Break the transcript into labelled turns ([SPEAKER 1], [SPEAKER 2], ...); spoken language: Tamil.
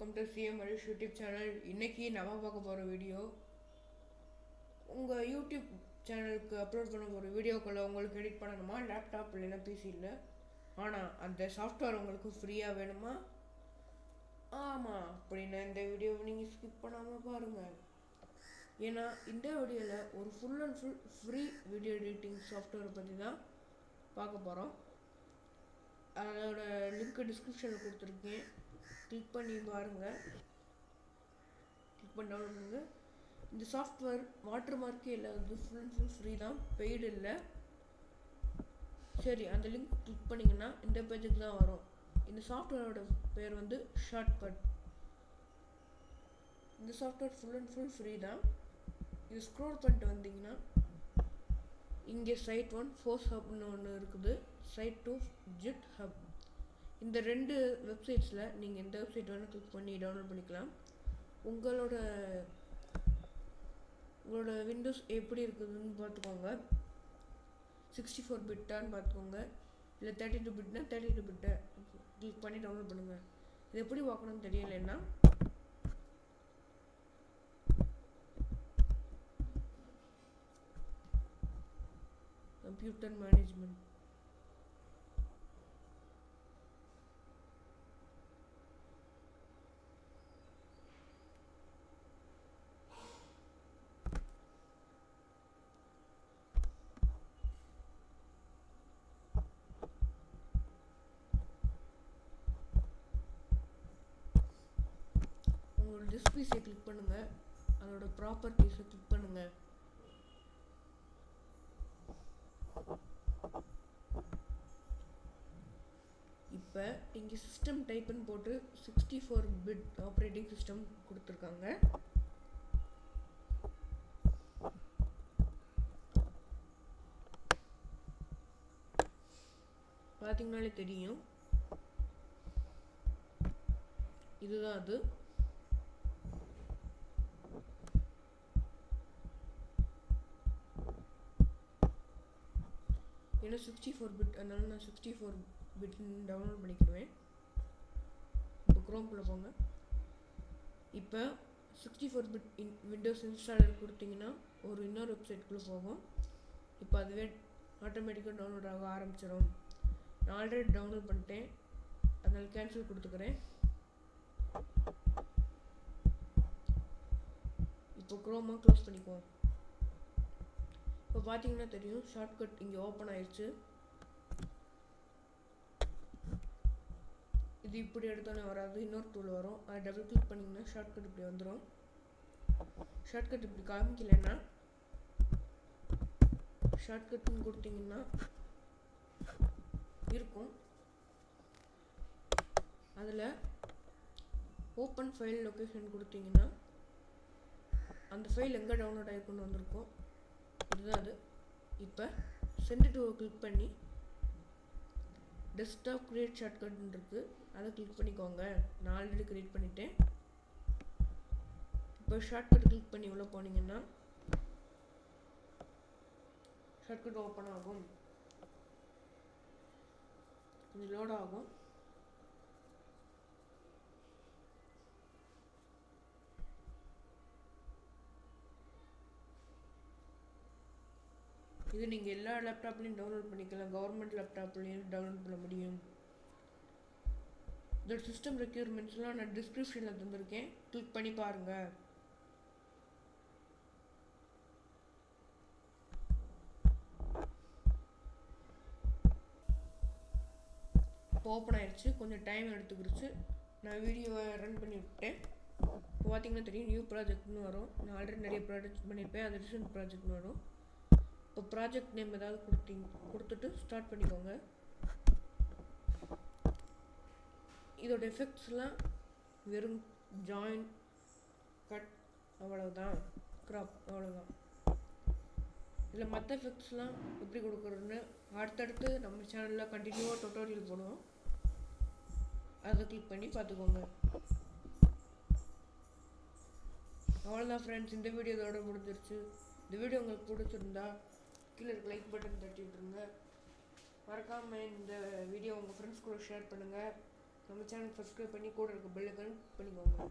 [SPEAKER 1] welcome to Cmharish YouTube channel. இன்னைக்கு நம்ம பார்க்க போற வீடியோ உங்க YouTube சேனலுக்கு அப்லோட் பண்ண போற வீடியோக்குள்ள உங்களுக்கு எடிட் பண்ணணுமா லேப்டாப் இல்லனா PC இல்ல ஆனா அந்த சாஃப்ட்வேர் உங்களுக்கு ஃப்ரீயா வேணுமா ஆமா அப்படினா இந்த வீடியோவை நீங்க ஸ்கிப் பண்ணாம பாருங்க ஏனா இந்த வீடியோல ஒரு full and full free video editing software பத்தி தான் பார்க்க போறோம் அதோட லிங்க் டிஸ்கிரிப்ஷன்ல கொடுத்திருக்கேன் கிளிக் பண்ணி பாருங்க கிளிக் பண்ணி டவுன்லோட் பண்ணுங்க இந்த சாஃப்ட்வேர் வாட்டர்மார்க்கே இல்ல அது full and full free தான் பெய்ட் இல்ல சரி அந்த லிங்க் கிளிக் பண்ணீங்கனா இந்த பேஜுக்கு தான் வரும் இந்த சாஃப்ட்வேரோட பேர் வந்து ஷார்ட்கட் இந்த software full and full free தான் இது ஸ்க்ரோல் பண்ணிட்டு வந்தீங்கன்னா இங்க சைட் 1 ஃபோர்ஸ் ஹப்னு ஒன்னு இருக்குது சைட் 2 ஜெட் ஹப் இந்த ரெண்டு வெப்சைட்ஸ்ல நீங்க இந்த வெப்சைட் வேணா கிளிக் பண்ணி டவுன்லோட் பண்ணிக்கலாம் உங்களோட விண்டோஸ் எப்படி இருக்குதுன்னு பாத்துக்கோங்க 64 பிட்டான்னு பாத்துக்கோங்க இல்ல 32 பிட்னா 32 பிட் கிளிக் பண்ணி டவுன்லோட் பண்ணுங்க இது எப்படி பார்க்கணும்னு தெரியலன்னா computer management உங்களோட டிஸ்பிளேயை கிளிக் பண்ணுங்க அதோட ப்ராப்பர்ட்டீஸை கிளிக் பண்ணுங்க இப்ப இங்க சிஸ்டம் டைப்னு போட்டு 64 பிட் ஆப்பரேட்டிங் சிஸ்டம் கொடுத்திருக்காங்க பாத்தீங்கனாலே தெரியும் இதுதான் அது ஏன்னா 64 பிட் அதனால நான் 64 பிட் டவுன்லோட் பண்ணிக்கிறேன் இப்போ குரோம் குள்ள போங்க இப்போ 64 பிட் விண்டோஸ் இன்ஸ்டாலர் கொடுத்தீங்கன்னா ஒரு இன்னொரு வெப்சைட் குள்ள போகும் இப்போ அதுவே ஆட்டோமேட்டிக்கா டவுன்லோட் ஆக ஆரம்பிச்சிடும் நான் ஆல்ரெடி டவுன்லோட் பண்ணிட்டேன் அதனால கேன்சல் கொடுத்துக்கிறேன் இப்போ குரோமை க்ளோஸ் பண்ணிக்குவோம் இப்போ பாத்தீங்கன்னா தெரியும் ஷார்ட்கட் இங்க ஓபன் ஆயிருச்சு இது இப்படி எடுத்தோனே வராது இன்னொரு டூல் வரும் அதை டபுள் கிளிக் பண்ணீங்கன்னா ஷார்ட்கட் இப்படி வந்துரும் ஷார்ட்கட் இப்படி காமிக்கலன்னா ஷார்ட்கட்னு கொடுத்தீங்கன்னா இருக்கும் அதுல ஓபன் ஃபைல் லொகேஷன் கொடுத்தீங்கன்னா அந்த ஃபைல் எங்க டவுன்லோட் ஆயிருக்குன்னு வந்திருக்கும் இதுதான் அது இப்போ சென்ட் டு கிளிக் பண்ணி டெஸ்க்டாப் கிரியேட் ஷார்ட்கட் இருக்கு அதை கிளிக் பண்ணிக்கோங்க நான் ஆல்ரெடி கிரியேட் பண்ணிட்டேன் இப்போ ஷார்ட்கட் கிளிக் பண்ணி உள்ள போனீங்கன்னா ஷார்ட்கட் ஓபன் ஆகும் இது லோட் ஆகும் இது நீங்க எல்லா லேப்டாப்லயும் டவுன்லோட் பண்ணிக்கலாம் கவர்மெண்ட் லேப்டாப்லயும் டவுன்லோட் பண்ண முடியும் இந்த சிஸ்டம் ரெக்யர்மெண்ட்ஸ்லாம் நான் டிஸ்கிரிப்ஷன்ல தந்திருக்கேன் கிளிக் பண்ணி பாருங்க ஓபன் ஆயிருச்சு கொஞ்சம் டைம் எடுத்துக்கிடுச்சு நான் வீடியோவை ரன் பண்ணி விட்டேன் இப்போ பாத்தீங்கன்னா தெரியும் நியூ ப்ராஜெக்ட்னு வரும் நான் ஆல்ரெடி நிறைய ப்ராஜெக்ட் பண்ணியிருப்பேன் அது ரீசன்ட் ப்ராஜெக்ட்னு வரும் இப்போ ப்ராஜெக்ட் நேம் ஏதாவது கொடுத்துட்டு ஸ்டார்ட் பண்ணிக்கோங்க இதோட எஃபெக்ட்ஸ்லாம் வெறும் ஜாயின் கட் அவ்வளவுதான் கிராப் அவ்வளவுதான் இதில் மற்ற எஃபெக்ட்ஸ்லாம் எப்படி கொடுக்குறதுன்னு அடுத்தடுத்து நம்ம சேனலில் கண்டினியூவாக டுட்டோரியல் போடுவோம் அதை கிளிக் பண்ணி பார்த்துக்கோங்க அவ்வளோதான் ஃப்ரெண்ட்ஸ் இந்த வீடியோ இதோட முடிஞ்சிருச்சு இந்த வீடியோ உங்களுக்கு பிடிச்சிருந்தா கீழே இருக்க லைக் பட்டன் தட்டி விட்டுருங்க மறக்காம இந்த வீடியோ உங்கள் ஃப்ரெண்ட்ஸ் கூட ஷேர் பண்ணுங்கள் நம்ம சேனல் சப்ஸ்கிரைப் பண்ணி கூட இருக்க பெல் ஐக்கான் பண்ணிக்கோங்க.